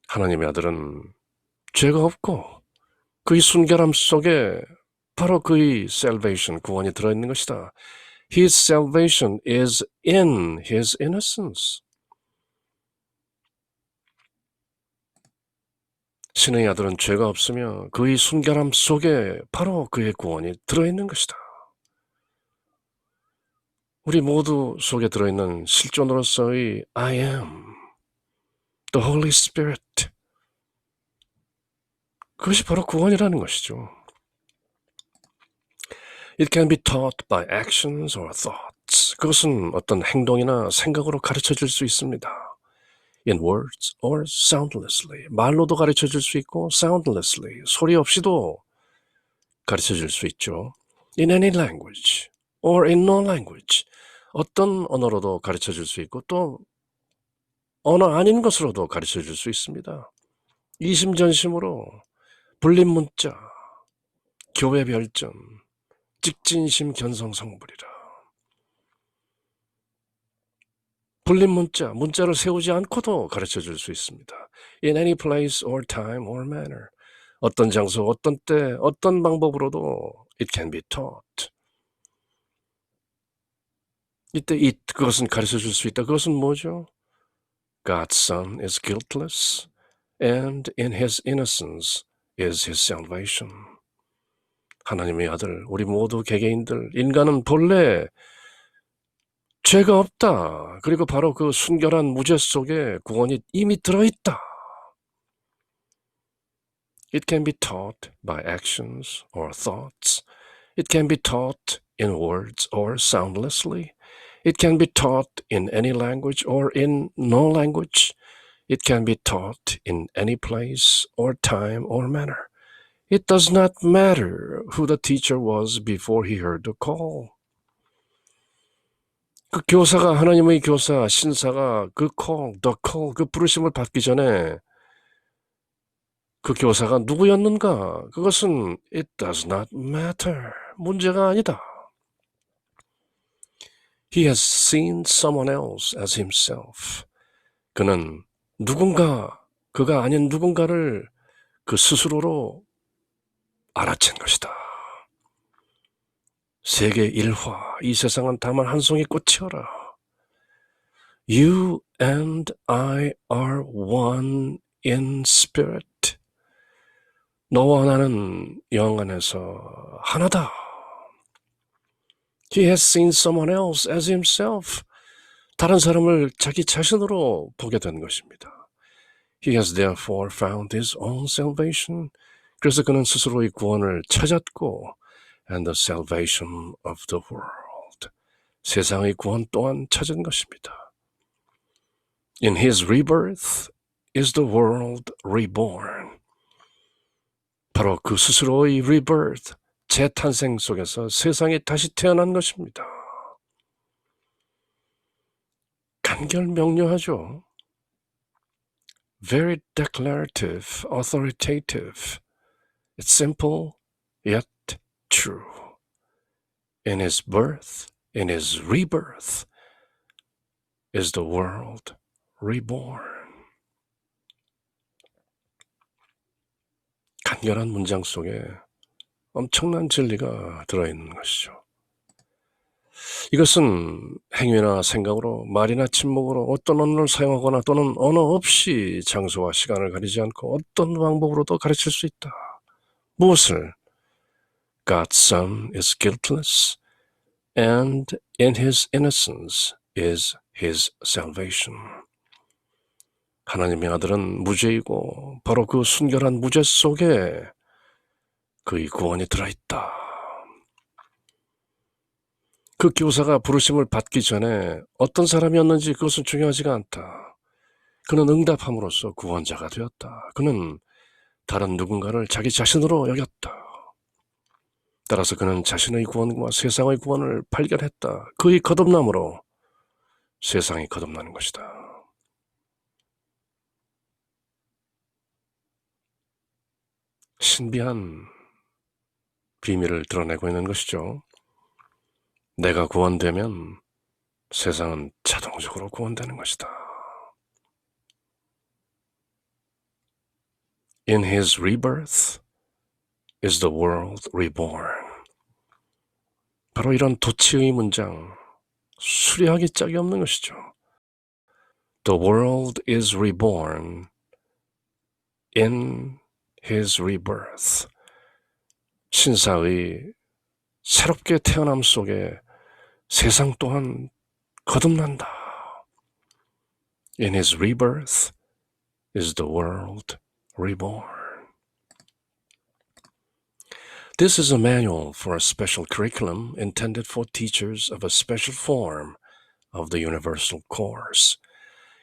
하나님의 아들은 죄가 없고 그의 순결함 속에 바로 그의 salvation, 구원이 들어있는 것이다. His salvation is in his innocence. 신의 아들은 죄가 없으며 그의 순결함 속에 바로 그의 구원이 들어있는 것이다. 우리 모두 속에 들어있는 실존으로서의 I am, the Holy Spirit, 그것이 바로 구원이라는 것이죠. It can be taught by actions or thoughts. 그것은 어떤 행동이나 생각으로 가르쳐질 수 있습니다. In words or soundlessly. 말로도 가르쳐질 수 있고 soundlessly. 소리 없이도 가르쳐질 수 있죠. In any language or in no language. 어떤 언어로도 가르쳐질 수 있고 또 언어 아닌 것으로도 가르쳐질 수 있습니다. 이심전심으로 불림문자, 교회별전, 직진심 견성성불이라. 불림문자, 문자를 세우지 않고도 가르쳐줄 수 있습니다. In any place or time or manner. 어떤 장소, 어떤 때, 어떤 방법으로도 it can be taught. 이때 그것은 가르쳐줄 수 있다. 그것은 뭐죠? God's Son is guiltless, and in His innocence is His salvation. 하나님의 아들, 우리 모두 개개인들, 인간은 본래 죄가 없다. 그리고 바로 그 순결한 무죄 속에 구원이 이미 들어있다. It can be taught by actions or thoughts. It can be taught in words or soundlessly. It can be taught in any language or in no language. It can be taught in any place or time or manner. It does not matter who the teacher was before he heard the call. 그 교사가, 하나님의 교사, 신사가 그 the call, 그 부르심을 받기 전에 그 교사가 누구였는가? 그것은 it does not matter. 문제가 아니다. He has seen someone else as himself. 그는 그가 아닌 누군가를 그 스스로로 알아챈 것이다. 세계 일화, 이 세상은 다만 한 송이 꽃이어라. You and I are one in spirit. 너와 나는 영 안에서 하나다. He has seen someone else as himself. 다른 사람을 자기 자신으로 보게 된 것입니다. He has therefore found his own salvation. 그래서 그는 스스로의 구원을 찾았고 and the salvation of the world. 세상의 구원 또한 찾은 것입니다. In his rebirth is the world reborn. 바로 그 스스로의 rebirth, 재탄생 속에서 세상이 다시 태어난 것입니다. 간결명료하죠. Very declarative, authoritative. It's simple, yet true. In his birth, in his rebirth, is the world reborn. 간결한 문장 속에 엄청난 진리가 들어있는 것이죠. 이것은 행위나 생각으로, 말이나 침묵으로 어떤 언어를 사용하거나 또는 언어 없이 장소와 시간을 가리지 않고 어떤 방법으로도 가르칠 수 있다. 무엇을? God's Son is guiltless, and in His innocence is His salvation. 하나님의 아들은 무죄이고 바로 그 순결한 무죄 속에 그의 구원이 들어있다. 그 교사가 부르심을 받기 전에 어떤 사람이었는지 그것은 중요하지가 않다. 그는 응답함으로써 구원자가 되었다. 그는 다른 누군가를 자기 자신으로 여겼다. 따라서 그는 자신의 구원과 세상의 구원을 발견했다. 그의 거듭남으로 세상이 거듭나는 것이다. 신비한 비밀을 드러내고 있는 것이죠. 내가 구원되면 세상은 자동적으로 구원되는 것이다. In his rebirth is the world reborn. 바로 이런 도치의 문장, 수리하기 짝이 없는 것이죠. The world is reborn in his rebirth. 신사의 새롭게 태어남 속에 세상 또한 거듭난다. In his rebirth is the world reborn. This is a manual for a special curriculum intended for teachers of a special form of the universal course.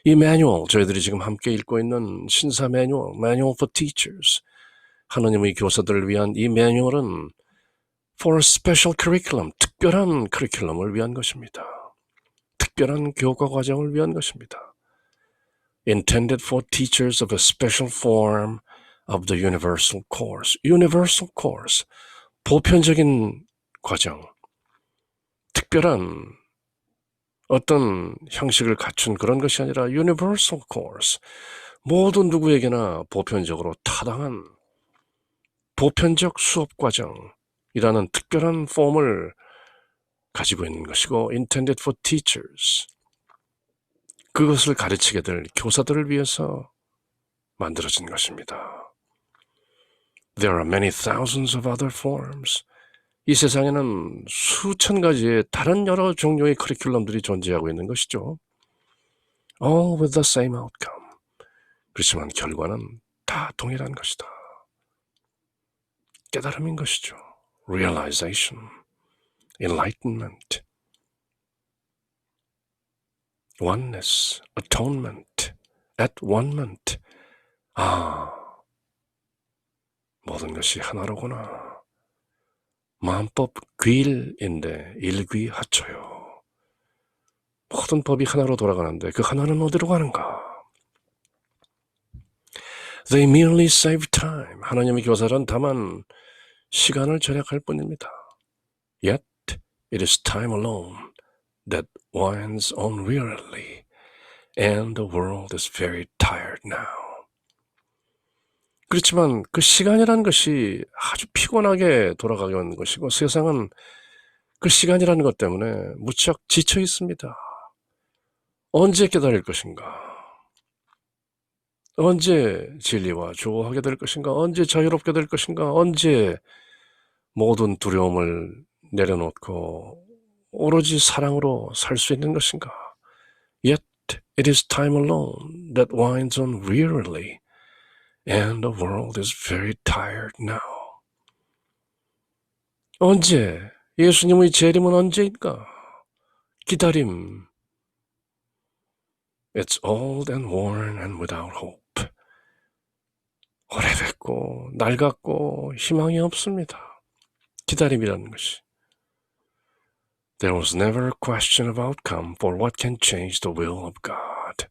이 매뉴얼, 저희들이 지금 함께 읽고 있는 신사 매뉴얼, Manual for Teachers, 하나님의 교사들을 위한 이 매뉴얼은 for a special curriculum, 특별한 커리큘럼을 위한 것입니다. 특별한 교과 과정을 위한 것입니다. Intended for teachers of a special form of the universal course. Universal course, 보편적인 과정, 특별한 어떤 형식을 갖춘 그런 것이 아니라 universal course, 모든 누구에게나 보편적으로 타당한 보편적 수업 과정이라는 특별한 폼을 가지고 있는 것이고 intended for teachers, 그것을 가르치게 될 교사들을 위해서 만들어진 것입니다. There are many thousands of other forms. 이 세상에는 수천 가지의 다른 여러 종류의 커리큘럼들이 존재하고 있는 것이죠. All with the same outcome. 그렇지만 결과는 다 동일한 것이다. 깨달음인 것이죠. Realization, enlightenment, oneness, atonement, at-one-ment. 모든 것이 하나로구나. 만법 귀일인데 일귀하초요. 모든 법이 하나로 돌아가는데 그 하나는 어디로 가는가? They merely save time. 하나님의 교사는 다만 시간을 절약할 뿐입니다. Yet it is time alone that winds on wearily, and the world is very tired now. 그렇지만 그 시간이라는 것이 아주 피곤하게 돌아가는 것이고 세상은 그 시간이라는 것 때문에 무척 지쳐 있습니다. 언제 깨달을 것인가? 언제 진리와 조화하게 될 것인가? 언제 자유롭게 될 것인가? 언제 모든 두려움을 내려놓고 오로지 사랑으로 살 수 있는 것인가? Yet it is time alone that winds on wearily, and the world is very tired now. 언제? 예수님의 재림은 언제인가? 기다림. It's old and worn and without hope. 오래됐고 낡았고 희망이 없습니다. 기다림이라는 것이. There was never a question of outcome for what can change the will of God.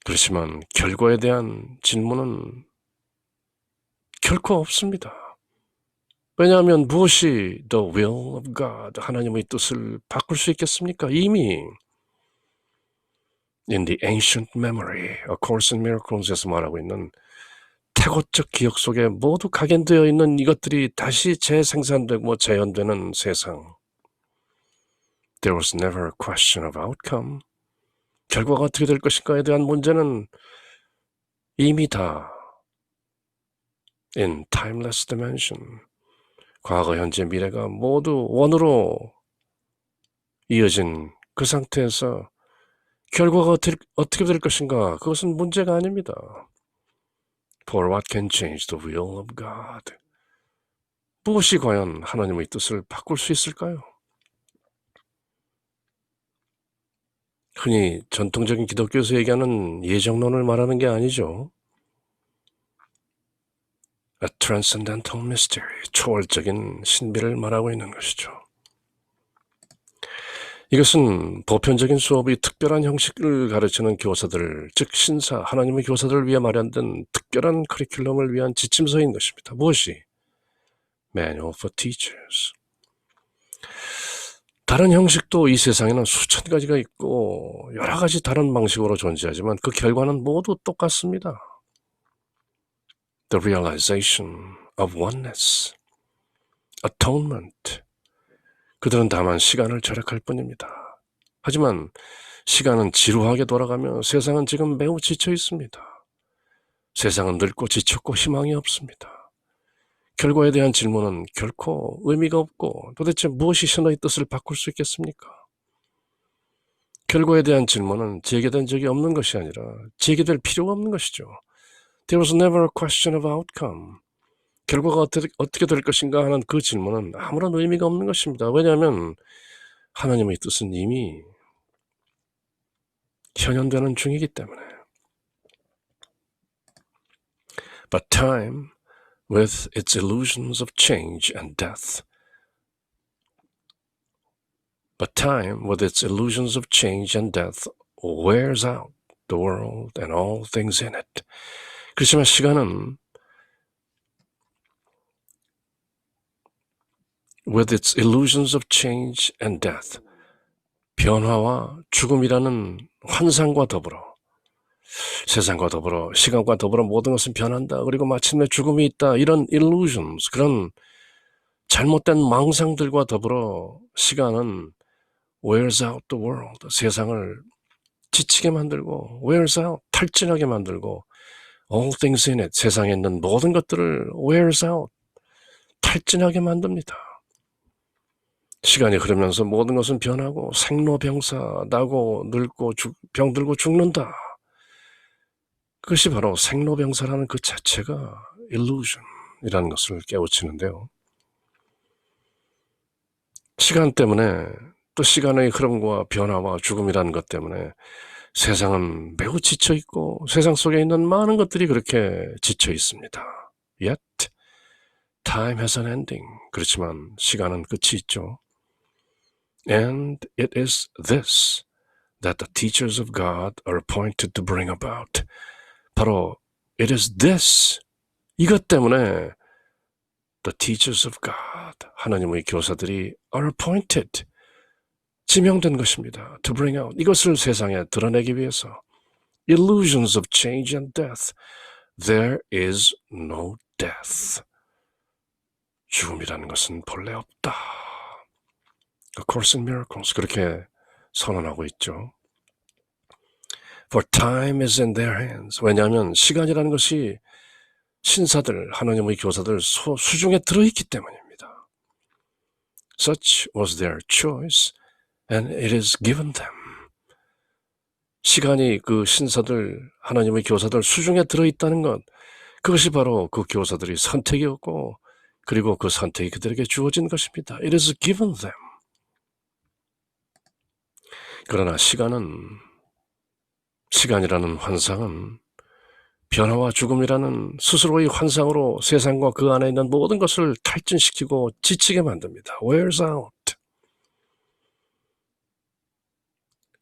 그렇지만 결과에 대한 질문은 결코 없습니다. 왜냐하면 무엇이 the will of God, 하나님의 뜻을 바꿀 수 있겠습니까? 이미 in the ancient memory, A Course in Miracles에서 말하고 있는 태고적 기억 속에 모두 각인되어 있는 이것들이 다시 재생산되고 재현되는 세상. There was never a question of outcome. 결과가 어떻게 될 것인가에 대한 문제는 이미 다 in timeless dimension, 과거, 현재, 미래가 모두 원으로 이어진 그 상태에서 결과가 어떻게 될 것인가? 그것은 문제가 아닙니다. For what can change the will of God? 무엇이 과연 하나님의 뜻을 바꿀 수 있을까요? 흔히 전통적인 기독교에서 얘기하는 예정론을 말하는 게 아니죠. A transcendental mystery, 초월적인 신비를 말하고 있는 것이죠. 이것은 보편적인 수업이 특별한 형식을 가르치는 교사들, 즉 신사, 하나님의 교사들을 위해 마련된 특별한 커리큘럼을 위한 지침서인 것입니다. 무엇이? Manual for Teachers. 다른 형식도 이 세상에는 수천 가지가 있고 여러 가지 다른 방식으로 존재하지만 그 결과는 모두 똑같습니다. The realization of oneness, atonement. 그들은 다만 시간을 절약할 뿐입니다. 하지만 시간은 지루하게 돌아가며 세상은 지금 매우 지쳐 있습니다. 세상은 늙고 지쳤고 희망이 없습니다. 결과에 대한 질문은 결코 의미가 없고 도대체 무엇이 신의 뜻을 바꿀 수 있겠습니까? 결과에 대한 질문은 제기된 적이 없는 것이 아니라 제기될 필요가 없는 것이죠. There was never a question of outcome. 결과가 어떻게 될 것인가 하는 그 질문은 아무런 의미가 없는 것입니다. 왜냐하면 하나님의 뜻은 이미 현현되는 중이기 때문에. But time, with its illusions of change and death, wears out the world and all things in it. 그렇지만 시간은 with its illusions of change and death, 변화와 죽음이라는 환상과 더불어 세상과 더불어 시간과 더불어 모든 것은 변한다. 그리고 마침내 죽음이 있다. 이런 illusions, 그런 잘못된 망상들과 더불어 시간은 wears out the world, 세상을 지치게 만들고 wears out, 탈진하게 만들고 all things in it, 세상에 있는 모든 것들을 wears out, 탈진하게 만듭니다. 시간이 흐르면서 모든 것은 변하고 생로병사, 나고 늙고 병들고 죽는다. 그것이 바로 생로병사라는 그 자체가 illusion이라는 것을 깨우치는데요. 시간 때문에, 또 시간의 흐름과 변화와 죽음이라는 것 때문에 세상은 매우 지쳐 있고 세상 속에 있는 많은 것들이 그렇게 지쳐 있습니다. Yet time has an ending. 그렇지만 시간은 끝이 있죠. And it is this that the teachers of God are appointed to bring about. 바로 it is this, 이것 때문에 the teachers of God, 하나님의 교사들이 are appointed, 지명된 것입니다. To bring out, 이것을 세상에 드러내기 위해서. Illusions of change and death. There is no death. 죽음이라는 것은 본래 없다. A Course in Miracles, 그렇게 선언하고 있죠. For time is in their hands. 왜냐하면 시간이라는 것이 신사들, 하나님의 교사들 수중에 들어있기 때문입니다. Such was their choice, and it is given them. 시간이 그 신사들, 하나님의 교사들 수중에 들어있다는 것, 그것이 바로 그 교사들이 선택이었고, 그리고 그 선택이 그들에게 주어진 것입니다. It is given them. 그러나 시간이라는 환상은 변화와 죽음이라는 스스로의 환상으로 세상과 그 안에 있는 모든 것을 탈진시키고 지치게 만듭니다. Wears out.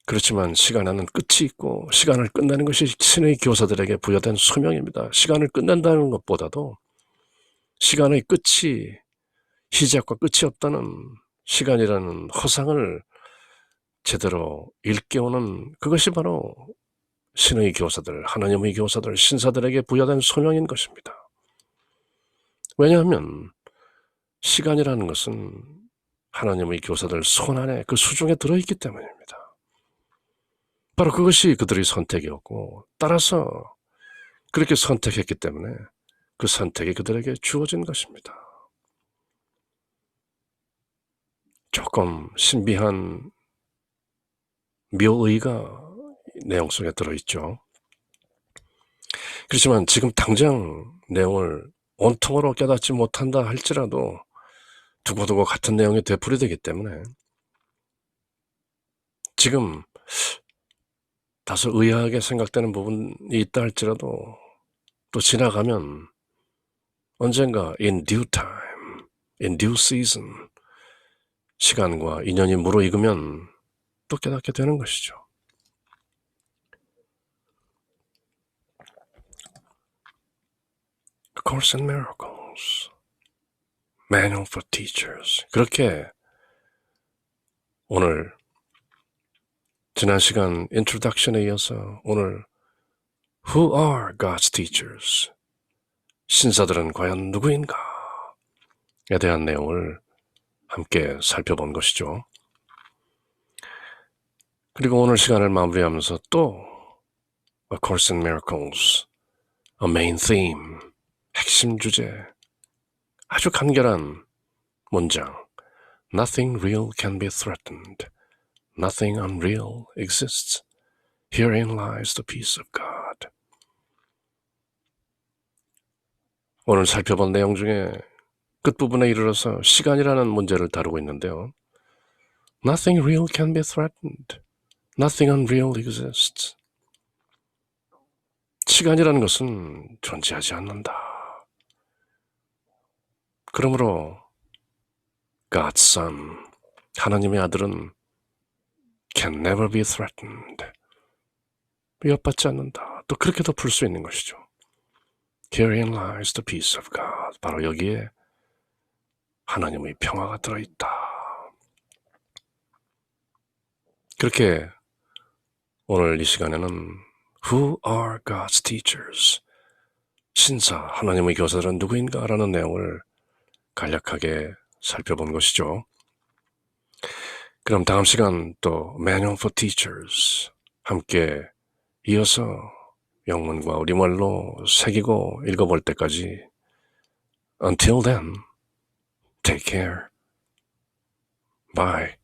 그렇지만 시간에는 끝이 있고 시간을 끝내는 것이 신의 교사들에게 부여된 소명입니다. 시간을 끝낸다는 것보다도 시간의 끝이, 시작과 끝이 없다는 시간이라는 허상을 제대로 일깨우는, 그것이 바로 신의 교사들, 하나님의 교사들, 신사들에게 부여된 소명인 것입니다. 왜냐하면 시간이라는 것은 하나님의 교사들 손 안에, 그 수중에 들어있기 때문입니다. 바로 그것이 그들의 선택이었고, 따라서 그렇게 선택했기 때문에 그 선택이 그들에게 주어진 것입니다. 조금 신비한 묘의가 내용 속에 들어있죠. 그렇지만 지금 당장 내용을 온통으로 깨닫지 못한다 할지라도 두고두고 같은 내용이 되풀이되기 때문에 지금 다소 의아하게 생각되는 부분이 있다 할지라도 또 지나가면 언젠가 in due time, in due season 시간과 인연이 무르익으면 또 깨닫게 되는 것이죠. A Course in Miracles, Manual for Teachers. 그렇게 오늘 지난 시간 인트로덕션에 이어서 오늘 Who are God's teachers? 신사들은 과연 누구인가? 에 대한 내용을 함께 살펴본 것이죠. 그리고 오늘 시간을 마무리하면서 또 A Course in Miracles, A Main Theme, 핵심 주제, 아주 간결한 문장 Nothing real can be threatened. Nothing unreal exists. Herein lies the peace of God. 오늘 살펴본 내용 중에 끝부분에 이르러서 시간이라는 문제를 다루고 있는데요. Nothing real can be threatened. Nothing unreal exists. 시간이라는 것은 존재하지 않는다. 그러므로 God's Son, 하나님의 아들은 can never be threatened. 위협받지 않는다. 또 그렇게도 풀 수 있는 것이죠. Herein lies the peace of God. 바로 여기에 하나님의 평화가 들어있다. 그렇게 오늘 이 시간에는 Who are God's teachers? 신사, 하나님의 교사들은 누구인가? 라는 내용을 간략하게 살펴본 것이죠. 그럼 다음 시간 또 Manual for Teachers 함께 이어서 영문과 우리말로 새기고 읽어볼 때까지 Until then, take care. Bye.